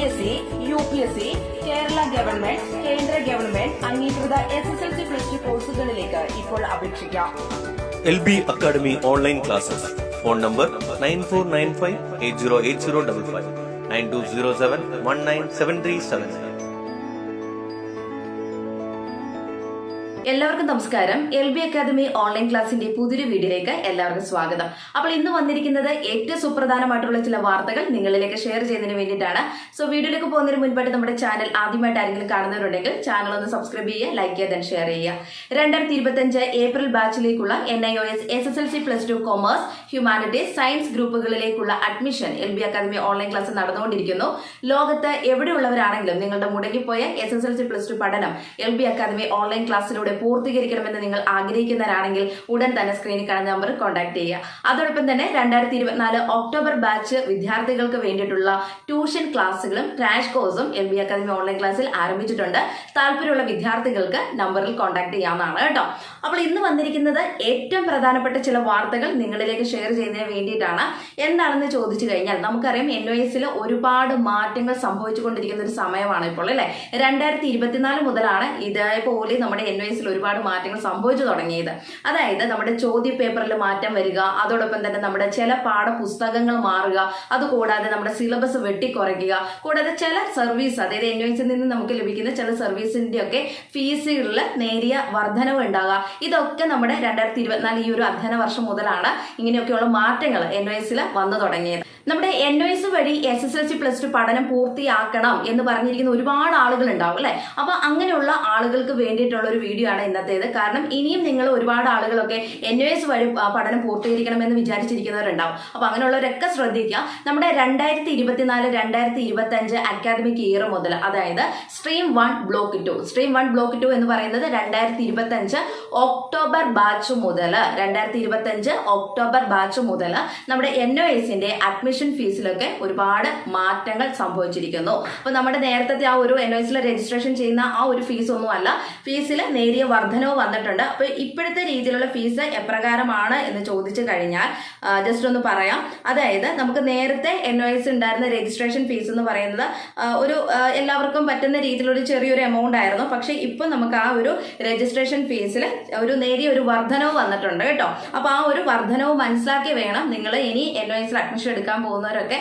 CBSE, UPSC, Kerala government, കേന്ദ്ര government അംഗീകൃത SSLC plus to കോഴ്സുകളിലേക്ക് ഇപ്പോൾ അപേക്ഷിക്കാം. LB Academy online classes. Phone number 9495808055 9207197377. എല്ലാവർക്കും നമസ്കാരം. LB അക്കാദമി ഓൺലൈൻ ക്ലാസിന്റെ പുതിയൊരു വീഡിയോയിലേക്ക് എല്ലാവർക്കും സ്വാഗതം. അപ്പോൾ ഇന്ന് വന്നിരിക്കുന്നത് ഏറ്റവും സുപ്രധാനമായിട്ടുള്ള ചില വാർത്തകൾ നിങ്ങളിലേക്ക് ഷെയർ ചെയ്യുന്നതിന് വേണ്ടിയിട്ടാണ്. സോ വീഡിയോയിലേക്ക് പോകുന്നതിന് മുൻപായിട്ട് നമ്മുടെ ചാനൽ ആദ്യമായിട്ട് ആരെങ്കിലും കാണുന്നവരുണ്ടെങ്കിൽ ചാനൽ ഒന്ന് സബ്സ്ക്രൈബ് ചെയ്യുക, ലൈക്ക് ചെയ്യുക, then ഷെയർ ചെയ്യുക. 2025 ഏപ്രിൽ ബാച്ചിലേക്കുള്ള NIOS SSLC plus two commerce, humanities, science ഗ്രൂപ്പുകളിലേക്കുള്ള admission LB academy online class നടന്നുകൊണ്ടിരിക്കുന്നു. ലോകത്ത് എവിടെയുള്ളവരാണെങ്കിലും നിങ്ങളുടെ മുടങ്ങിപ്പോയ SSLC പ്ലസ് ടു പഠനം LB അക്കാദമി ഓൺലൈൻ ക്ലാസ്സിലൂടെ പൂർത്തീകരിക്കണമെന്ന് നിങ്ങൾ ആഗ്രഹിക്കുന്നവരാണെങ്കിൽ ഉടൻ തന്നെ സ്ക്രീനിൽ കാണുന്ന നമ്പർ കോൺടാക്ട് ചെയ്യുക. അതോടൊപ്പം തന്നെ 2024 ഒക്ടോബർ ബാച്ച് വിദ്യാർത്ഥികൾക്ക് വേണ്ടിയിട്ടുള്ള ട്യൂഷൻ ക്ലാസ്സുകളും ക്രാഷ് കോഴ്സും LB അക്കാദമി ഓൺലൈൻ ക്ലാസ്സിൽ ആരംഭിച്ചിട്ടുണ്ട്. താല്പര്യമുള്ള വിദ്യാർത്ഥികൾക്ക് നമ്പറിൽ കോൺടാക്ട് ചെയ്യാവുന്നതാണ് കേട്ടോ. അപ്പോൾ ഇന്ന് വന്നിരിക്കുന്നത് ഏറ്റവും പ്രധാനപ്പെട്ട ചില വാർത്തകൾ നിങ്ങളിലേക്ക് ഷെയർ ചെയ്യുന്നതിന് വേണ്ടിയിട്ടാണ്. എന്താണെന്ന് ചോദിച്ചു കഴിഞ്ഞാൽ നമുക്കറിയാം NOS ഒരുപാട് മാറ്റങ്ങൾ സംഭവിച്ചുകൊണ്ടിരിക്കുന്ന ഒരു സമയമാണ് ഇപ്പോൾ അല്ലെ. 2024 മുതലാണ് ഇതേപോലെ നമ്മുടെ NOS ഒരുപാട് മാറ്റങ്ങൾ സംഭവിച്ചു തുടങ്ങിയത്. അതായത് നമ്മുടെ ചോദ്യ പേപ്പറിൽ മാറ്റം വരിക, അതോടൊപ്പം തന്നെ നമ്മുടെ ചില പാഠപുസ്തകങ്ങൾ മാറുക, അതുകൂടാതെ നമ്മുടെ സിലബസ് വെട്ടിക്കുറയ്ക്കുക, കൂടാതെ ചില സർവീസ് അതായത് NOSൽ നിന്ന് നമുക്ക് ലഭിക്കുന്ന ചില സർവീസിന്റെ ഒക്കെ ഫീസുകളിൽ നേരിയ വർധനവ് ഉണ്ടാകുക. ഇതൊക്കെ നമ്മുടെ 2024 ഈ ഒരു അധ്യയന വർഷം മുതലാണ് ഇങ്ങനെയൊക്കെയുള്ള മാറ്റങ്ങൾ NOSൽ വന്നു തുടങ്ങിയത്. നമ്മുടെ NOS വഴി SSLC പ്ലസ് ടു പഠനം പൂർത്തിയാക്കണം എന്ന് പറഞ്ഞിരിക്കുന്ന ഒരുപാട് ആളുകൾ ഉണ്ടാവും അല്ലെ. അപ്പൊ അങ്ങനെയുള്ള ആളുകൾക്ക് വേണ്ടിയിട്ടുള്ള ഒരു വീഡിയോ ആണ് ഇന്നത്തേത്. കാരണം ഇനിയും നിങ്ങൾ ഒരുപാട് ആളുകളൊക്കെ NOS വഴി പഠനം പൂർത്തീകരിക്കണമെന്ന് വിചാരിച്ചിരിക്കുന്നവരുണ്ടാവും. അപ്പൊ അങ്ങനെയുള്ളവരൊക്കെ ശ്രദ്ധിക്കുക. നമ്മുടെ 2024-2025 അക്കാദമിക് ഇയർ മുതൽ, അതായത് സ്ട്രീം 1 ബ്ലോക്ക് 2 എന്ന് പറയുന്നത് 2025 ഒക്ടോബർ ബാച്ച് മുതൽ നമ്മുടെ NOSന്റെ അഡ്മിഷൻ ഫീസിലൊക്കെ ഒരുപാട് മാറ്റങ്ങൾ സംഭവിച്ചിരിക്കുന്നു. അപ്പൊ നമ്മുടെ നേരത്തെ ആ ഒരു NOSൽ രജിസ്ട്രേഷൻ ചെയ്യുന്ന ആ ഒരു ഫീസ് ഒന്നുമല്ല, ഫീസിൽ നേരിയ വർധനവ് വന്നിട്ടുണ്ട്. അപ്പൊ ഇപ്പോഴത്തെ രീതിയിലുള്ള ഫീസ് എപ്രകാരമാണ് എന്ന് ചോദിച്ചു കഴിഞ്ഞാൽ ജസ്റ്റ് ഒന്ന് പറയാം. അതായത് നമുക്ക് നേരത്തെ NOS ഉണ്ടായിരുന്ന രജിസ്ട്രേഷൻ ഫീസ് എന്ന് പറയുന്നത് ഒരു എല്ലാവർക്കും പറ്റുന്ന രീതിയിലൊരു ചെറിയൊരു എമൗണ്ട് ആയിരുന്നു. പക്ഷെ ഇപ്പൊ നമുക്ക് ആ ഒരു രജിസ്ട്രേഷൻ ഫീസിൽ ഒരു നേരിയ ഒരു വർധനവ് വന്നിട്ടുണ്ട് കേട്ടോ. അപ്പൊ ആ ഒരു വർധനവ് മനസ്സിലാക്കി വേണം നിങ്ങൾ ഇനി NOSൽ അഡ്മിഷൻ എടുക്കാൻ പോകുന്നവരൊക്കെ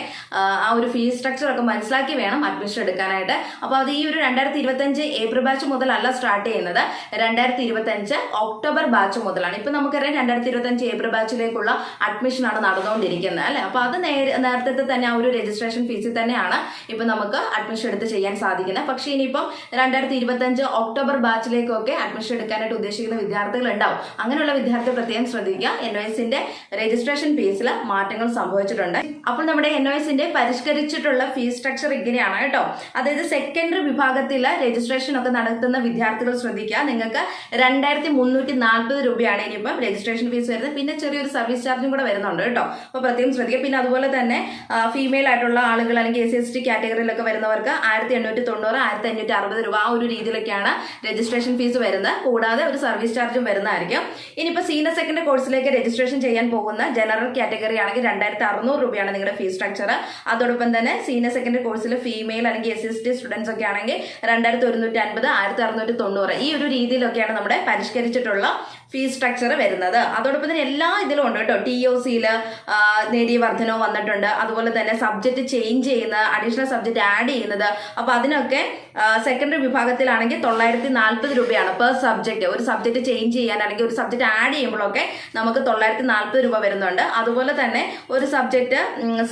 ആ ഒരു ഫീസ് സ്ട്രക്ചർ ഒക്കെ മനസ്സിലാക്കി വേണം അഡ്മിഷൻ എടുക്കാനായിട്ട്. അപ്പൊ അത് ഈ ഒരു 2025 ഏപ്രിൽ ബാച്ച് മുതലല്ല സ്റ്റാർട്ട് ചെയ്യുന്നത്, 2025 ഒക്ടോബർ ബാച്ച് മുതലാണ്. ഇപ്പൊ നമുക്കറിയാം 2025 ഏപ്രിൽ ബാച്ചിലേക്കുള്ള അഡ്മിഷൻ ആണ് നടന്നുകൊണ്ടിരിക്കുന്നത് അല്ലെ. അപ്പൊ അത് നേരത്തെ തന്നെ ആ ഒരു രജിസ്ട്രേഷൻ ഫീസിൽ തന്നെയാണ് ഇപ്പൊ നമുക്ക് അഡ്മിഷൻ എടുത്ത് ചെയ്യാൻ സാധിക്കുന്നത്. പക്ഷെ ഇനിയിപ്പം 2025 ഒക്ടോബർ ബാച്ചിലേക്കൊക്കെ അഡ്മിഷൻ എടുക്കാനായിട്ട് ഉദ്ദേശിക്കുന്ന വിദ്യാർത്ഥികൾ ഉണ്ടാവും. അങ്ങനെയുള്ള വിദ്യാർത്ഥികൾ പ്രത്യേകം ശ്രദ്ധിക്കുക. NOSന്റെ രജിസ്ട്രേഷൻ ഫീസിൽ മാറ്റങ്ങൾ സംഭവിച്ചിട്ടുണ്ട്. അപ്പോൾ നമ്മുടെ NOSന്റെ പരിഷ്കരിച്ചിട്ടുള്ള ഫീസ് സ്ട്രക്ചർ ഇങ്ങനെയാണ് കേട്ടോ. അതായത് സെക്കൻഡറി വിഭാഗത്തിലെ രജിസ്ട്രേഷൻ ഒക്കെ നടത്തുന്ന വിദ്യാർത്ഥികൾ ശ്രദ്ധിക്കുക. നിങ്ങൾക്ക് 2340 രൂപയാണ് ഇനിയിപ്പം രജിസ്ട്രേഷൻ ഫീസ് വരുന്നത്. പിന്നെ ചെറിയൊരു സർവീസ് ചാർജും കൂടെ വരുന്നുണ്ട് കേട്ടോ. അപ്പൊ പ്രത്യേകം ശ്രദ്ധിക്കുക. പിന്നെ അതുപോലെ തന്നെ ഫീമെയിൽ ആയിട്ടുള്ള ആളുകൾ അല്ലെങ്കിൽ SC/ST കാറ്റഗറിയിലൊക്കെ വരുന്നവർക്ക് 1890 1560 രൂപ ആ ഒരു രീതിയിലൊക്കെയാണ് രജിസ്ട്രേഷൻ ഫീസ് വരുന്നത്. കൂടാതെ ഒരു സർവീസ് ചാർജും വരുന്നതായിരിക്കും. ഇനിയിപ്പോൾ സീനിയർ സെക്കൻഡറി കോഴ്സിലേക്ക് രജിസ്ട്രേഷൻ ചെയ്യാൻ പോകുന്ന ജനറൽ കാറ്റഗറി ആണെങ്കിൽ 2600 രൂപയാണ് നിങ്ങളുടെ ഫീസ് സ്ട്രക്ചർ. അതോടൊപ്പം തന്നെ സീനിയർ സെക്കൻഡറി കോഴ്സിൽ ഫീമെയിൽ അല്ലെങ്കിൽ SC/ST സ്റ്റുഡൻസ് ഒക്കെ ആണെങ്കിൽ 2150 1690 ഈ ഒരു രീതിയിലൊക്കെയാണ് നമ്മുടെ പരിഷ്കരിച്ചിട്ടുള്ള ഫീസ് സ്ട്രക്ചർ വരുന്നത്. അതോടൊപ്പം തന്നെ എല്ലാ ഇതിലും ഉണ്ട് കേട്ടോ. TOCയിൽ നേരിയ വർധനവ് വന്നിട്ടുണ്ട്. അതുപോലെ തന്നെ സബ്ജക്ട് ചേഞ്ച് ചെയ്യുന്ന, അഡീഷണൽ സബ്ജക്ട് ആഡ് ചെയ്യുന്നത്, അപ്പൊ അതിനൊക്കെ സെക്കൻഡറി വിഭാഗത്തിലാണെങ്കിൽ 940 രൂപയാണ് പെർ സബ്ജക്ട്. ഒരു സബ്ജക്ട് ചേഞ്ച് ചെയ്യാൻ അല്ലെങ്കിൽ ഒരു സബ്ജക്ട് ആഡ് ചെയ്യുമ്പോഴൊക്കെ നമുക്ക് 940 രൂപ വരുന്നുണ്ട്. അതുപോലെ തന്നെ ഒരു സബ്ജക്ട്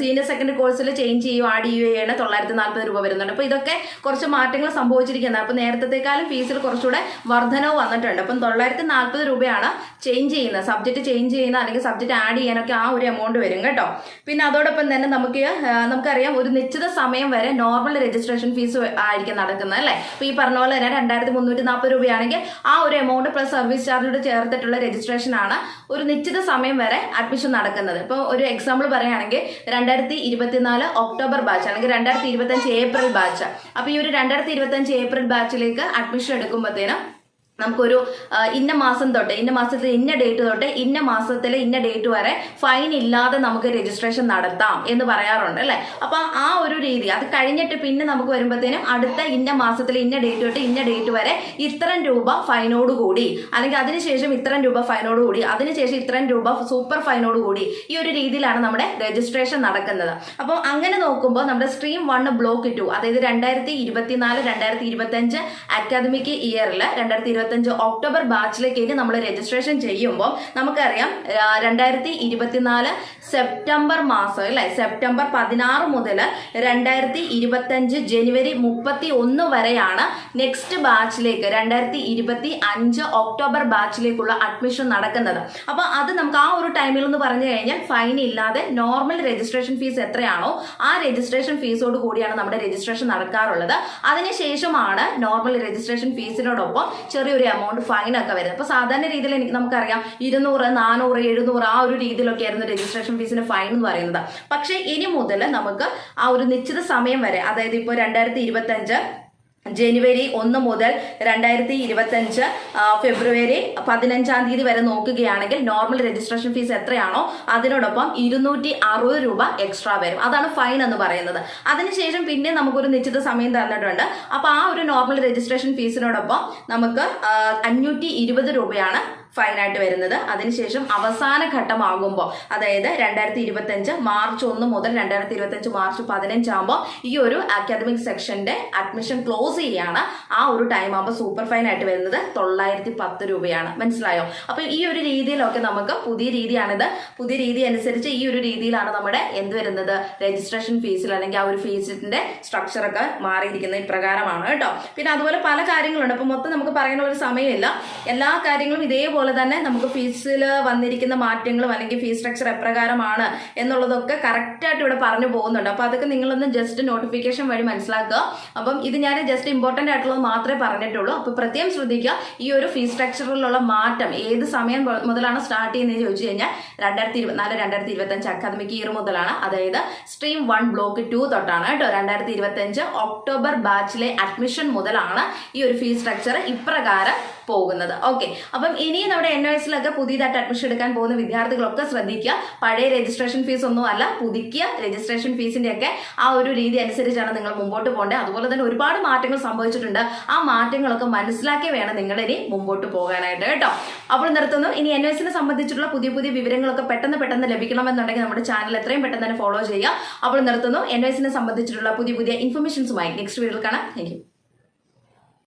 സീനിയർ സെക്കൻഡറി കോഴ്സിൽ ചേഞ്ച് ചെയ്യുകയോ ആഡ് ചെയ്യുകയാണ് 940 രൂപ വരുന്നുണ്ട്. അപ്പൊ ഇതൊക്കെ കുറച്ച് മാറ്റങ്ങൾ സംഭവിച്ചിരിക്കുന്നത്. അപ്പൊ നേരത്തെക്കാളും ഫീസിൽ കുറച്ചുകൂടെ വർധനവ് വന്നിട്ടുണ്ട്. അപ്പം 940 രൂപയാണ് ചേഞ്ച് ചെയ്യുന്നത്, സബ്ജക്ട് ചേഞ്ച് ചെയ്യുന്ന അല്ലെങ്കിൽ സബ്ജക്ട് ആഡ് ചെയ്യാനൊക്കെ ആ ഒരു എമൗണ്ട് വരും കേട്ടോ. പിന്നെ അതോടൊപ്പം തന്നെ നമുക്കറിയാം ഒരു നിശ്ചിത സമയം വരെ നോർമൽ രജിസ്ട്രേഷൻ ഫീസ് ആയിരിക്കും നടക്കുന്നത് അല്ലെ. അപ്പൊ ഈ പറഞ്ഞ പോലെ തന്നെ 2340 രൂപയാണെങ്കിൽ ആ ഒരു എമൗണ്ട് പ്ലസ് സർവീസ് ചാർജോട് ചേർത്തിട്ടുള്ള രജിസ്ട്രേഷൻ ആണ് ഒരു നിശ്ചിത സമയം വരെ അഡ്മിഷൻ നടക്കുന്നത്. ഇപ്പൊ ഒരു എക്സാമ്പിൾ പറയുകയാണെങ്കിൽ 2024 ഒക്ടോബർ ബാച്ച് അല്ലെങ്കിൽ 2025 ഏപ്രിൽ ബാച്ച്. അപ്പൊ ഈ ഒരു 2025 ഏപ്രിൽ ബാച്ചിലേക്ക് അഡ്മിഷൻ എടുക്കുമ്പോഴത്തേനും നമുക്കൊരു ഇന്ന മാസം തൊട്ട് ഇന്ന മാസത്തിൽ ഇന്ന ഡേറ്റ് തൊട്ട് ഇന്ന മാസത്തിലെ ഇന്ന ഡേറ്റ് വരെ ഫൈൻ ഇല്ലാതെ നമുക്ക് രജിസ്ട്രേഷൻ നടത്താം എന്ന് പറയാറുണ്ട് അല്ലെ. അപ്പൊ ആ ഒരു രീതി അത് കഴിഞ്ഞിട്ട് പിന്നെ നമുക്ക് വരുമ്പോഴത്തേനും അടുത്ത ഇന്ന മാസത്തിലെ ഇന്ന ഡേറ്റ് തൊട്ട് ഇന്ന ഡേറ്റ് വരെ ഇത്രയും രൂപ ഫൈനോട് കൂടി, അല്ലെങ്കിൽ അതിനുശേഷം ഇത്രയും രൂപ ഫൈനോട് കൂടി, അതിനുശേഷം ഇത്രയും രൂപ സൂപ്പർ ഫൈനോട് കൂടി, ഈ ഒരു രീതിയിലാണ് നമ്മുടെ രജിസ്ട്രേഷൻ നടക്കുന്നത്. അപ്പം അങ്ങനെ നോക്കുമ്പോൾ നമ്മുടെ സ്ട്രീം 1 ബ്ലോക്ക് 2, അതായത് 2024-2025 അക്കാദമിക് ഇയറിൽ 2025 ഒക്ടോബർ ബാച്ചിലേക്ക് നമ്മൾ രജിസ്ട്രേഷൻ ചെയ്യുമ്പോൾ നമുക്കറിയാം 2024 സെപ്റ്റംബർ മാസം അല്ലെ, സെപ്റ്റംബർ 16 മുതൽ 2025 ജനുവരി 31 വരെയാണ് നെക്സ്റ്റ് ബാച്ചിലേക്ക് 2025 ഒക്ടോബർ ബാച്ചിലേക്കുള്ള അഡ്മിഷൻ നടക്കുന്നത്. അപ്പൊ അത് നമുക്ക് ആ ഒരു ടൈമിൽ എന്ന് പറഞ്ഞു കഴിഞ്ഞാൽ ഫൈൻ ഇല്ലാതെ നോർമൽ രജിസ്ട്രേഷൻ ഫീസ് എത്രയാണോ ആ രജിസ്ട്രേഷൻ ഫീസോട് കൂടിയാണ് നമ്മുടെ രജിസ്ട്രേഷൻ നടക്കാറുള്ളത്. അതിനുശേഷമാണ് നോർമൽ രജിസ്ട്രേഷൻ ഫീസിനോടൊപ്പം ചെറിയൊരു എമൗണ്ട് ഫൈൻ ഒക്കെ വരുന്നത്. അപ്പൊ സാധാരണ രീതിയിൽ നമുക്കറിയാം 200, 400, 700 ആ ഒരു രീതിയിലൊക്കെ ആയിരുന്നു രജിസ്ട്രേഷൻ ഫീസിന് ഫൈൻ എന്ന് പറയുന്നത്. പക്ഷെ ഇനി മുതൽ നമുക്ക് ആ ഒരു നിശ്ചിത സമയം വരെ, അതായത് ഇപ്പോൾ 2025 ജനുവരി 1 മുതൽ 2025 ഫെബ്രുവരി 15 തീയതി വരെ നോക്കുകയാണെങ്കിൽ നോർമൽ രജിസ്ട്രേഷൻ ഫീസ് എത്രയാണോ അതിനോടൊപ്പം 260 രൂപ എക്സ്ട്രാ വരും. അതാണ് ഫൈൻ എന്ന് പറയുന്നത്. അതിനുശേഷം പിന്നെ നമുക്കൊരു നിശ്ചിത സമയം തന്നിട്ടുണ്ട്. അപ്പൊ ആ ഒരു നോർമൽ രജിസ്ട്രേഷൻ ഫീസിനോടൊപ്പം നമുക്ക് 520 രൂപയാണ് ഫൈനായിട്ട് വരുന്നത്. അതിനുശേഷം അവസാന ഘട്ടമാകുമ്പോൾ, അതായത് 2025 മാർച്ച് 1 മുതൽ 2025 മാർച്ച് 15 ആകുമ്പോൾ ഈ ഒരു അക്കാദമിക് സെക്ഷന്റെ അഡ്മിഷൻ ക്ലോസ് ചെയ്യാണ്. ആ ഒരു ടൈം ആകുമ്പോൾ സൂപ്പർ ഫൈൻ ആയിട്ട് വരുന്നത് 910 രൂപയാണ്. മനസ്സിലായോ? അപ്പൊ ഈ ഒരു രീതിയിലൊക്കെ നമുക്ക് പുതിയ രീതിയാണിത്. പുതിയ രീതി അനുസരിച്ച് ഈ ഒരു രീതിയിലാണ് നമ്മുടെ എന്ത് വരുന്നത്, രജിസ്ട്രേഷൻ ഫീസിൽ അല്ലെങ്കിൽ ആ ഒരു ഫീസിന്റെ സ്ട്രക്ചർ ഒക്കെ മാറിയിരിക്കുന്നത് ഇപ്രകാരമാണ് കേട്ടോ. പിന്നെ അതുപോലെ പല കാര്യങ്ങളുണ്ട്. അപ്പൊ മൊത്തം നമുക്ക് പറയാനുള്ള ഒരു സമയമില്ല. എല്ലാ കാര്യങ്ങളും ഇതേപോലെ തന്നെ നമുക്ക് ഫീസിൽ വന്നിരിക്കുന്ന മാറ്റങ്ങളും അല്ലെങ്കിൽ ഫീസ് സ്ട്രക്ചർ എപ്രകാരമാണ് എന്നുള്ളതൊക്കെ കറക്റ്റ് ആയിട്ട് ഇവിടെ പറഞ്ഞു പോകുന്നുണ്ട്. അപ്പൊ അതൊക്കെ നിങ്ങളൊന്ന് ജസ്റ്റ് നോട്ടിഫിക്കേഷൻ വഴി മനസ്സിലാക്കുക. അപ്പം ഇത് ഞാൻ ജസ്റ്റ് ഇമ്പോർട്ടന്റ് ആയിട്ടുള്ളത് മാത്രമേ പറഞ്ഞിട്ടുള്ളൂ. അപ്പൊ പ്രത്യേകം ശ്രദ്ധിക്കുക, ഈ ഒരു ഫീസ് സ്ട്രക്ചറിലുള്ള മാറ്റം ഏത് സമയം മുതലാണ് സ്റ്റാർട്ട് ചെയ്യുന്നത് ചോദിച്ചു കഴിഞ്ഞാൽ 2024-2025 അക്കാദമിക് ഇയർ മുതലാണ്. അതായത് സ്ട്രീം 1 ബ്ലോക്ക് 2 തൊട്ടാണ് കേട്ടോ. 2025 ഒക്ടോബർ ബാച്ചിലെ അഡ്മിഷൻ മുതലാണ് ഈ ഒരു ഫീസ് സ്ട്രക്ചർ ഇപ്രകാരം പോകുന്നത്. ഓക്കെ, അപ്പം ഇനി നമ്മുടെ NOSലൊക്കെ പുതിയതായിട്ട് അഡ്മിഷൻ എടുക്കാൻ പോകുന്ന വിദ്യാർത്ഥികളൊക്കെ ശ്രദ്ധിക്കുക. പഴയ രജിസ്ട്രേഷൻ ഫീസ് ഒന്നും അല്ല, പുതുക്കിയ രജിസ്ട്രേഷൻ ഫീസിന്റെ ഒക്കെ ആ ഒരു രീതി അനുസരിച്ചാണ് നിങ്ങൾ മുമ്പോട്ട് പോകേണ്ടത്. അതുപോലെ തന്നെ ഒരുപാട് മാറ്റങ്ങൾ സംഭവിച്ചിട്ടുണ്ട്. ആ മാറ്റങ്ങളൊക്കെ മനസ്സിലാക്കി വേണം നിങ്ങൾ ഇനി മുമ്പോട്ട് പോകാനായിട്ട് കേട്ടോ. അപ്പോൾ നിർത്തുന്നു. ഇനി NOSനെ സംബന്ധിച്ചിട്ടുള്ള പുതിയ പുതിയ വിവരങ്ങളൊക്കെ പെട്ടെന്ന് ലഭിക്കണമെന്നുണ്ടെങ്കിൽ നമ്മുടെ ചാനൽ എത്രയും പെട്ടെന്ന് തന്നെ ഫോളോ ചെയ്യുക. അപ്പോൾ നിർത്തുന്നു. NOSനെ സംബന്ധിച്ചിട്ടുള്ള പുതിയ ഇൻഫർമേഷൻസുമായി നെക്സ്റ്റ് വീഡിയോയിൽ കാണാം. Thank you.